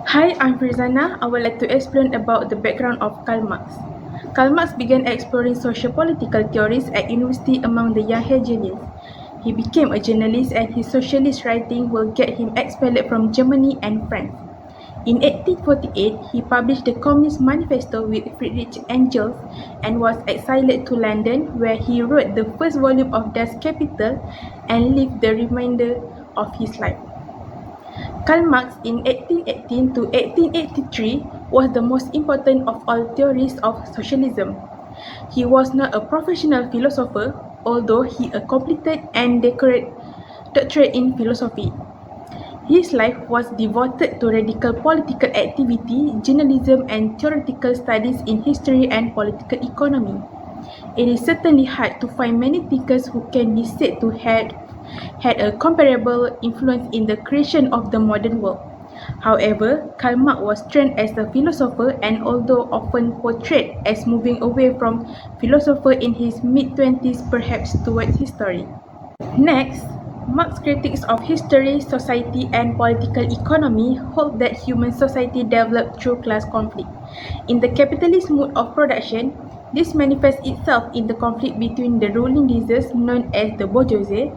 Hi, I'm FIRZANA. I would like to explain about the background of Karl Marx. Karl Marx began exploring socio-political theories at university among the young Hegelians. He became a journalist and his socialist writing will get him expelled from Germany and France. In 1848, he published the Communist Manifesto with Friedrich Engels and was exiled to London, where he wrote the first volume of Das Kapital and lived the remainder of his life. Karl Marx in 1818 to 1883 was the most important of all theorists of socialism. He was not a professional philosopher, although he completed and doctorate in philosophy. His life was devoted to radical political activity, journalism, and theoretical studies in history and political economy. It is certainly hard to find many thinkers who can be said to have had a comparable influence in the creation of the modern world. However, Karl Marx was trained as a philosopher and although often portrayed as moving away from philosophy in his mid-20s perhaps towards history. Next, Marx's critics of history, society, and political economy hold that human society developed through class conflict. In the capitalist mode of production, this manifests itself in the conflict between the ruling classes known as the bourgeoisie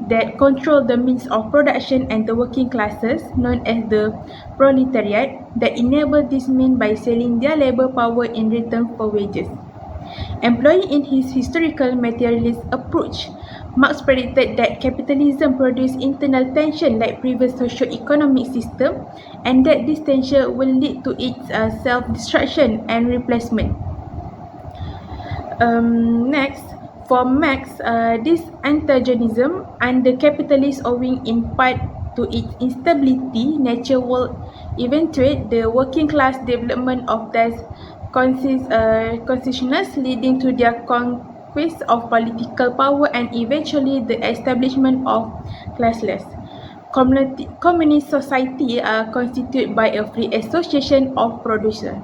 that control the means of production and the working classes known as the proletariat that enable this means by selling their labor power in return for wages. Employing in his historical materialist approach, Marx predicted that capitalism produced internal tension like previous socio-economic system and that this tension will lead to its self-destruction and replacement. Next, for Marx, this antagonism under capitalism owing in part to its instability nature will eventuate the working class development of these consciousness leading to their conquest of political power and eventually the establishment of classless. Communist society are constituted by a free association of producers.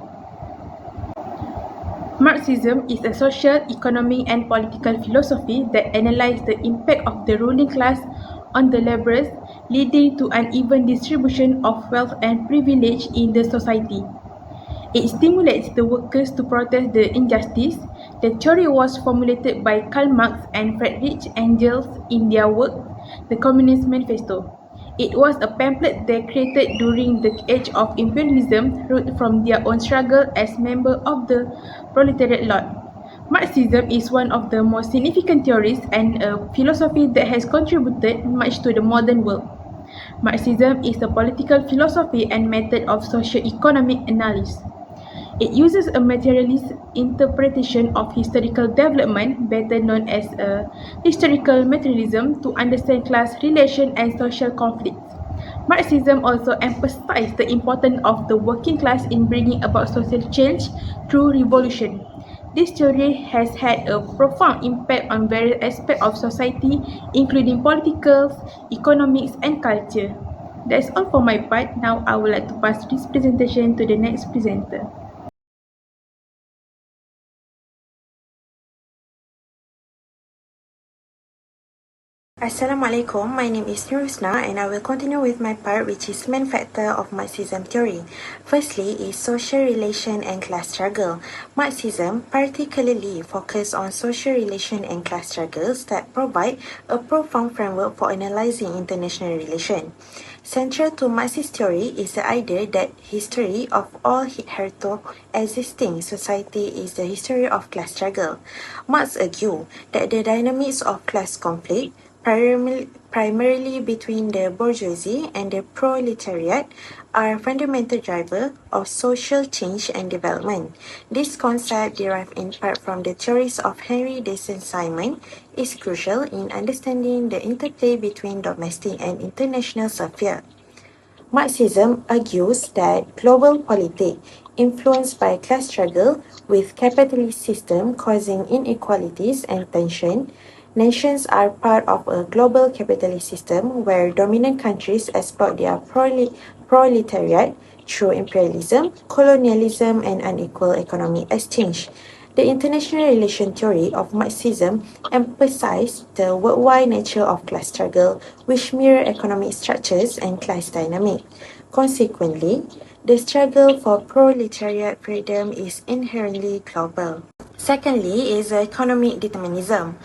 Marxism is a social, economic, and political philosophy that analyzes the impact of the ruling class on the laborers, leading to uneven distribution of wealth and privilege in the society. It stimulates the workers to protest the injustice. The theory was formulated by Karl Marx and Friedrich Engels in their work, The Communist Manifesto. It was a pamphlet they created during the age of imperialism, wrote from their own struggle as members of the proletariat lot. Marxism is one of the most significant theories and a philosophy that has contributed much to the modern world. Marxism is a political philosophy and method of socio-economic analysis. It uses a materialist interpretation of historical development, better known as historical materialism, to understand class relations and social conflicts. Marxism also emphasized the importance of the working class in bringing about social change through revolution. This theory has had a profound impact on various aspects of society, including politics, economics, and culture. That's all for my part. Now I would like to pass this presentation to the next presenter. Assalamualaikum, my name is HUSNA and I will continue with my part, which is main factor of Marxism theory. Firstly is social relation and class struggle. Marxism particularly focus on social relation and class struggles that provide a profound framework for analyzing international relation. Central to Marxist theory is the idea that history of all hitherto existing society is the history of class struggle. Marx argued that the dynamics of class conflict primarily between the bourgeoisie and the proletariat are fundamental driver of social change and development. This concept, derived in part from the theories of Henry de Saint-Simon, is crucial in understanding the interplay between domestic and international sphere. Marxism argues that global politics, influenced by class struggle with capitalist system causing inequalities and tension, nations are part of a global capitalist system where dominant countries exploit their proletariat through imperialism, colonialism, and unequal economic exchange. The international relation theory of Marxism emphasizes the worldwide nature of class struggle, which mirror economic structures and class dynamic. Consequently, The struggle for proletariat freedom is inherently global. Secondly is economic determinism.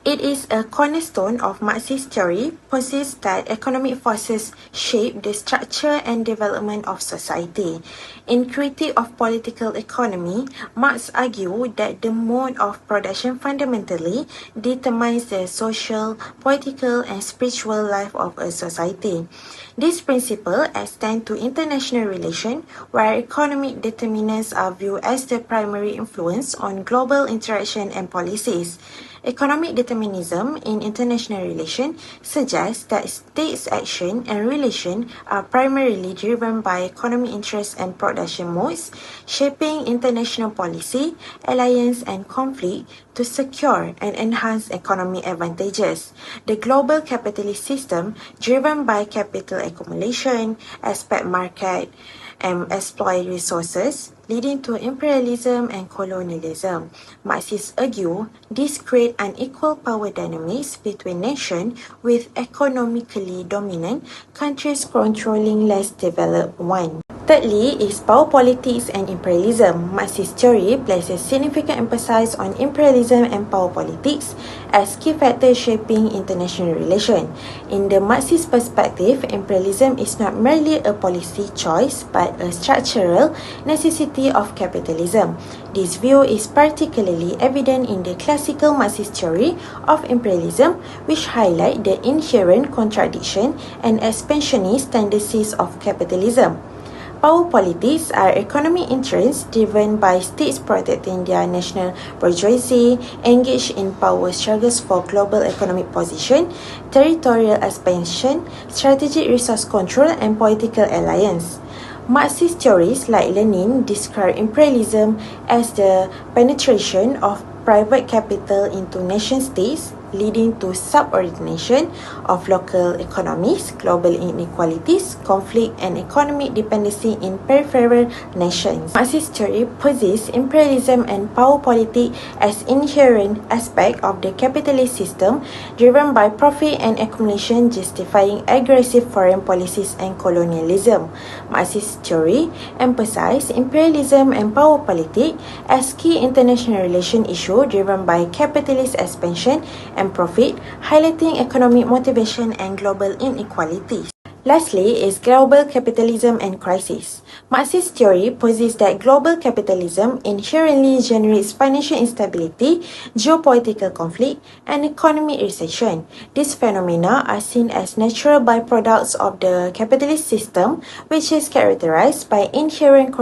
It is a cornerstone of Marxist theory, posits that economic forces shape the structure and development of society. In Critique of Political Economy, Marx argued that the mode of production fundamentally determines the social, political, and spiritual life of a society. This principle extends to international relations, where economic determinants are viewed as the primary influence on global interaction and policies. Economic determinism in international relations suggests that states' action and relation are primarily driven by economic interests and production modes, shaping international policy, alliance, and conflict to secure and enhance economic advantages. The global capitalist system, driven by capital accumulation, expect market, and exploit resources, leading to imperialism and colonialism. Marxists argue this creates unequal power dynamics between nations, with economically dominant countries controlling less developed ones. Thirdly is power politics and imperialism. Marxist theory places significant emphasis on imperialism and power politics as key factors shaping international relations. In the Marxist perspective, imperialism is not merely a policy choice but a structural necessity of capitalism. This view is particularly evident in the classical Marxist theory of imperialism, which highlight the inherent contradiction and expansionist tendencies of capitalism. Power politics are economic interests driven by states protecting their national bourgeoisie, engaged in power struggles for global economic position, territorial expansion, strategic resource control, and political alliance. Marxist theories like Lenin describe imperialism as the penetration of private capital into nation-states, leading to subordination of local economies, global inequalities, conflict, and economic dependency in peripheral nations. Marxist theory posits imperialism and power politics as inherent aspects of the capitalist system, driven by profit and accumulation, justifying aggressive foreign policies and colonialism. Marxist theory emphasizes imperialism and power politics as key international relation issues driven by capitalist expansion and profit, highlighting economic motivation and global inequalities. Lastly is global capitalism and crisis. Marxist theory posits that global capitalism inherently generates financial instability, geopolitical conflict, and economic recession. These phenomena are seen as natural byproducts of the capitalist system, which is characterized by inherent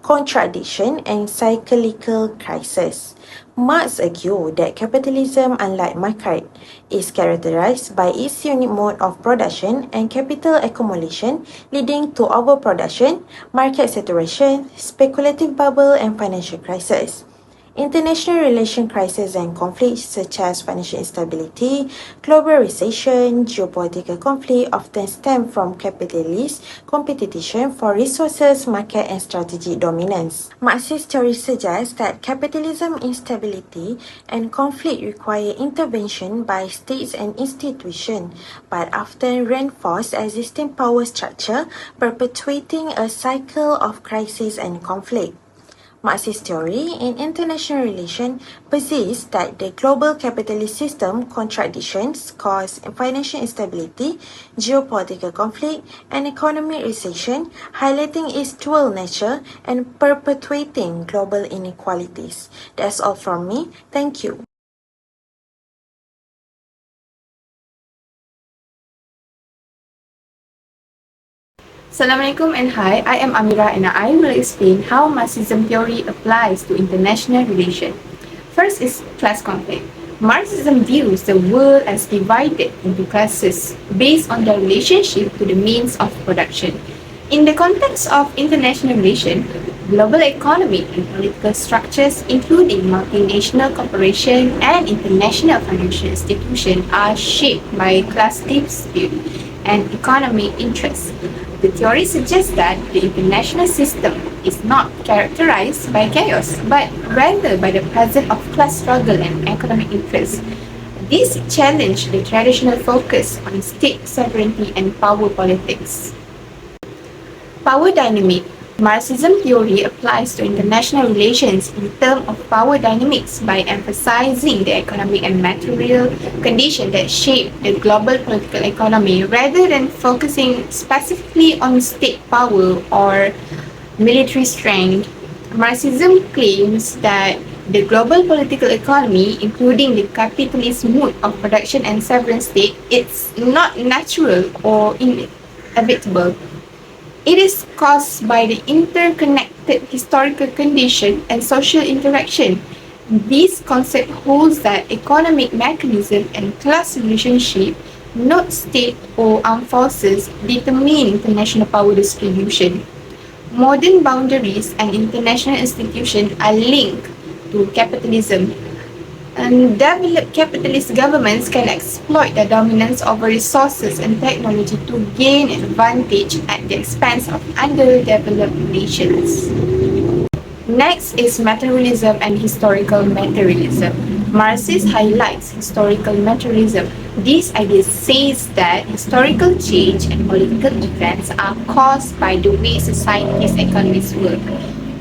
contradiction and cyclical crisis. Marx argued that capitalism, unlike market, is characterized by its unique mode of production and capital accumulation, leading to overproduction, market saturation, speculative bubble, and financial crisis. International relation crises and conflicts such as financial instability, global recession, geopolitical conflict often stem from capitalist competition for resources, market, and strategic dominance. Marxist theory suggests that capitalism instability and conflict require intervention by states and institutions, but often reinforce existing power structure, perpetuating a cycle of crisis and conflict. Marxist theory in international relations posits that the global capitalist system contradictions cause financial instability, geopolitical conflict, and economic recession, highlighting its dual nature and perpetuating global inequalities. That's all from me. Thank you. Assalamualaikum and hi, I am Amirah and I will explain how Marxism theory applies to international relations. First is class conflict. Marxism views the world as divided into classes based on their relationship to the means of production. In the context of international relations, global economic and political structures, including multinational corporations and international financial institutions, are shaped by class dispute and economic interests. The theory suggests that the international system is not characterized by chaos, but rather by the presence of class struggle and economic interests. This challenged the traditional focus on state sovereignty and power politics. Power dynamic. Marxism theory applies to international relations in terms of power dynamics by emphasizing the economic and material conditions that shape the global political economy rather than focusing specifically on state power or military strength. Marxism claims that the global political economy, including the capitalist mode of production and sovereign state, is not natural or inevitable. It is caused by the interconnected historical condition and social interaction. This concept holds that economic mechanism and class relationship, not state or armed forces, determine international power distribution. Modern boundaries and international institutions are linked to capitalism. Developed capitalist governments can exploit their dominance over resources and technology to gain advantage at the expense of underdeveloped nations. Next is materialism and historical materialism. Marxist highlights historical materialism. This idea says that historical change and political events are caused by the way society's economies work.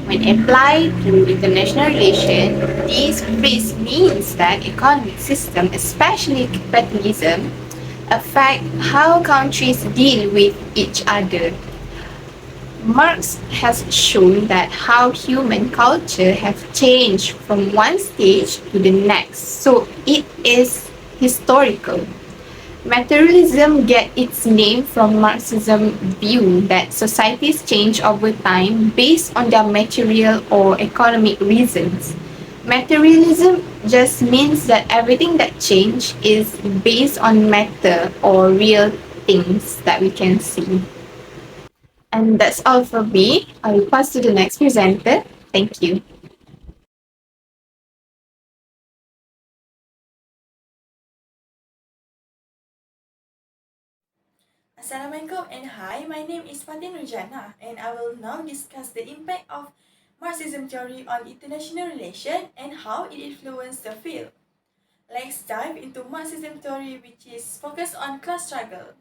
When applied to international relations, this phrase means that economic systems, especially capitalism, affect how countries deal with each other. Marx has shown that how human culture have changed from one stage to the next, so it is historical. Materialism gets its name from Marxism's view that societies change over time based on their material or economic reasons. Materialism just means that everything that changes is based on matter or real things that we can see. And that's all for me. I will pass to the next presenter. Thank you. Assalamualaikum and hi, my name is FATIN and I will now discuss the impact of Marxism theory on international relations and how it influenced the field. Let's dive into Marxism theory, which is focused on class struggle.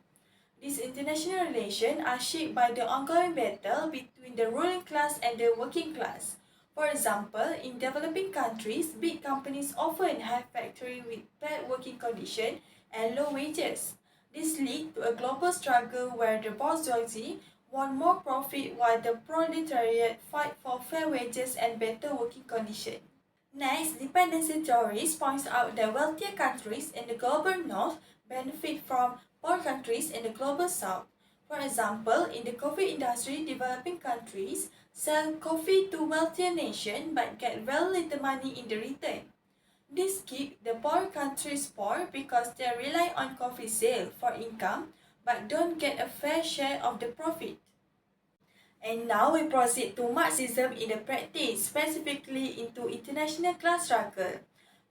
These international relations are shaped by the ongoing battle between the ruling class and the working class. For example, in developing countries, big companies often have factories with bad working conditions and low wages. This leads to a global struggle where the bourgeoisie want more profit while the proletariat fight for fair wages and better working conditions. Next, dependency theories points out that wealthier countries in the global north benefit from poor countries in the global south. For example, in the coffee industry, developing countries sell coffee to wealthier nations but get very little money in the return. This keeps the poor countries poor because they rely on coffee sale for income but don't get a fair share of the profit. And now we proceed to Marxism in the practice, specifically into international class struggle.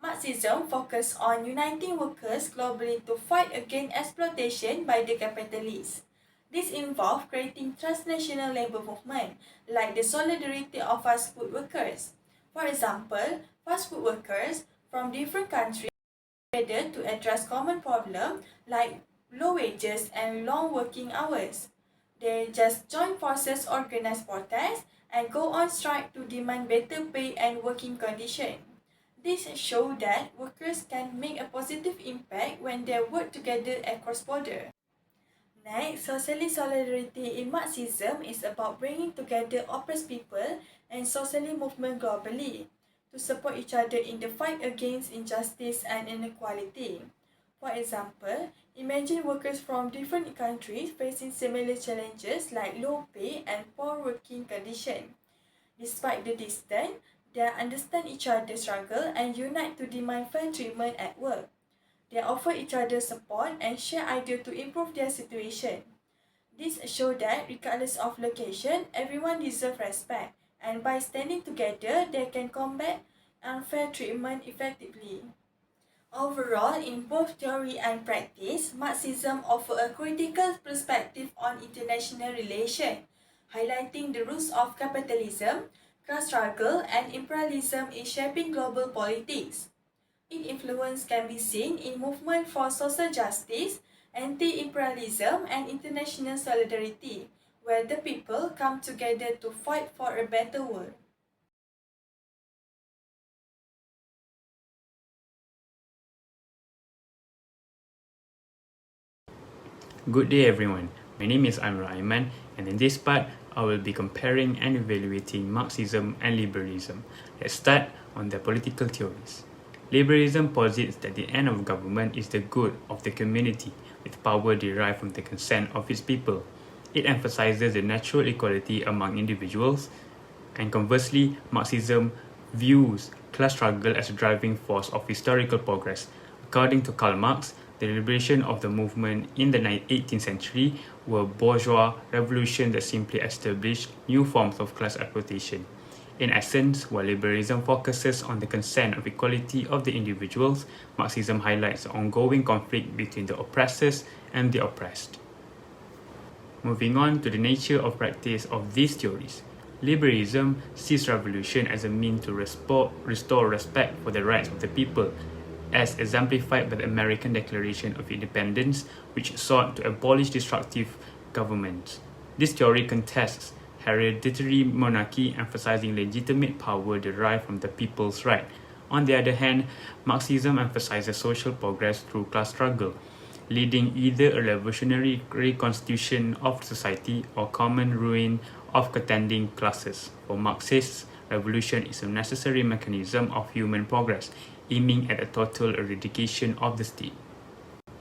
Marxism focuses on uniting workers globally to fight against exploitation by the capitalists. This involves creating transnational labor movement, like the solidarity of fast food workers. For example, fast food workers from different countries together to address common problems like low wages and long working hours. They just join forces, organize protests, and go on strike to demand better pay and working conditions. This shows that workers can make a positive impact when they work together across borders. Next, socialist solidarity in Marxism is about bringing together oppressed people and socialist movement globally to support each other in the fight against injustice and inequality. For example, imagine workers from different countries facing similar challenges like low pay and poor working conditions. Despite the distance, they understand each other's struggle and unite to demand fair treatment at work. They offer each other support and share ideas to improve their situation. This shows that regardless of location, everyone deserves respect, and by standing together, they can combat unfair treatment effectively. Overall, in both theory and practice, Marxism offers a critical perspective on international relations, highlighting the roots of capitalism, class struggle, and imperialism in shaping global politics. Its influence can be seen in movements for social justice, anti-imperialism, and international solidarity, where the people come together to fight for a better world. Good day everyone, my name is AIMAN, and in this part, I will be comparing and evaluating Marxism and liberalism. Let's start on the political theories. Liberalism posits that the end of government is the good of the community, with power derived from the consent of its people. It emphasizes the natural equality among individuals, and conversely, Marxism views class struggle as a driving force of historical progress. According to Karl Marx, the liberation of the movement in the 18th century were bourgeois revolutions that simply established new forms of class exploitation. In essence, while liberalism focuses on the consent of equality of the individuals, Marxism highlights the ongoing conflict between the oppressors and the oppressed. Moving on to the nature of practice of these theories. Liberalism sees revolution as a means to restore respect for the rights of the people, as exemplified by the American Declaration of Independence, which sought to abolish destructive governments. This theory contests hereditary monarchy, emphasizing legitimate power derived from the people's right. On the other hand, Marxism emphasizes social progress through class struggle, leading either a revolutionary reconstitution of society or common ruin of contending classes. For Marxists, revolution is a necessary mechanism of human progress, aiming at a total eradication of the state.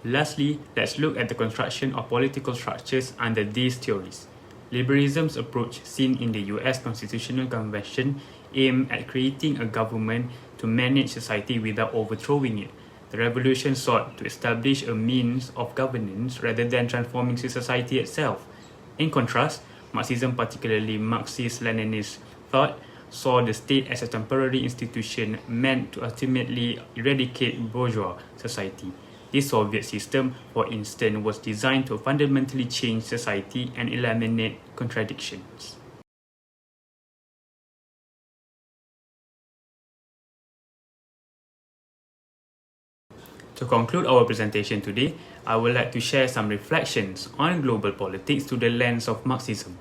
Lastly, let's look at the construction of political structures under these theories. Liberalism's approach, seen in the US Constitutional Convention, aimed at creating a government to manage society without overthrowing it. The revolution sought to establish a means of governance rather than transforming society itself. In contrast, Marxism, particularly Marxist-Leninist thought, saw the state as a temporary institution meant to ultimately eradicate bourgeois society. This Soviet system, for instance, was designed to fundamentally change society and eliminate contradictions. To conclude our presentation today, I would like to share some reflections on global politics through the lens of Marxism.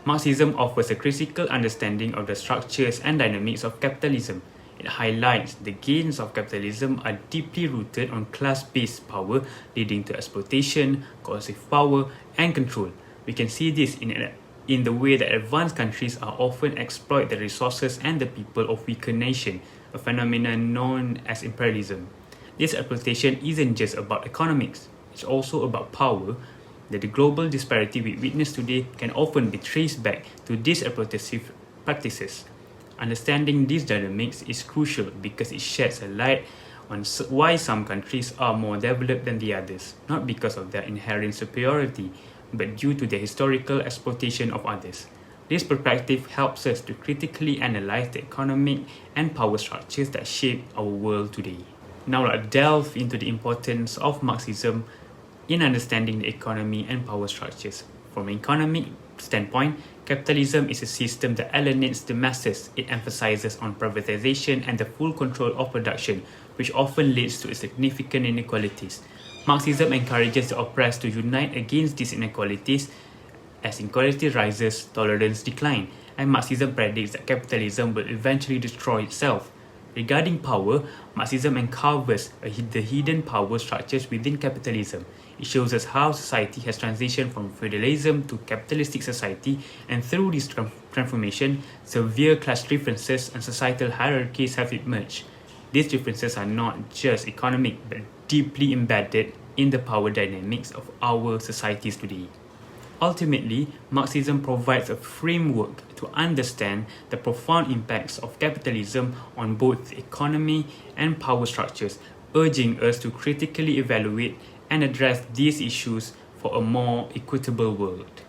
Marxism offers a critical understanding of the structures and dynamics of capitalism. It highlights the gains of capitalism are deeply rooted on class-based power, leading to exploitation, coercive power, and control. We can see this in the way that advanced countries are often exploit the resources and the people of weaker nations, a phenomenon known as imperialism. This exploitation isn't just about economics, it's also about power, that the global disparity we witness today can often be traced back to these exploitative practices. Understanding these dynamics is crucial because it sheds a light on why some countries are more developed than the others, not because of their inherent superiority, but due to the historical exploitation of others. This perspective helps us to critically analyze the economic and power structures that shape our world today. Now let's delve into the importance of Marxism in understanding the economy and power structures. From an economic standpoint, capitalism is a system that alienates the masses. It emphasizes on privatization and the full control of production, which often leads to significant inequalities. Marxism encourages the oppressed to unite against these inequalities. As inequality rises, tolerance declines, and Marxism predicts that capitalism will eventually destroy itself. Regarding power, Marxism uncovers the hidden power structures within capitalism. It shows us how society has transitioned from feudalism to capitalistic society, and through this transformation, severe class differences and societal hierarchies have emerged. These differences are not just economic, but deeply embedded in the power dynamics of our societies today. Ultimately, Marxism provides a framework to understand the profound impacts of capitalism on both the economy and power structures, urging us to critically evaluate and address these issues for a more equitable world.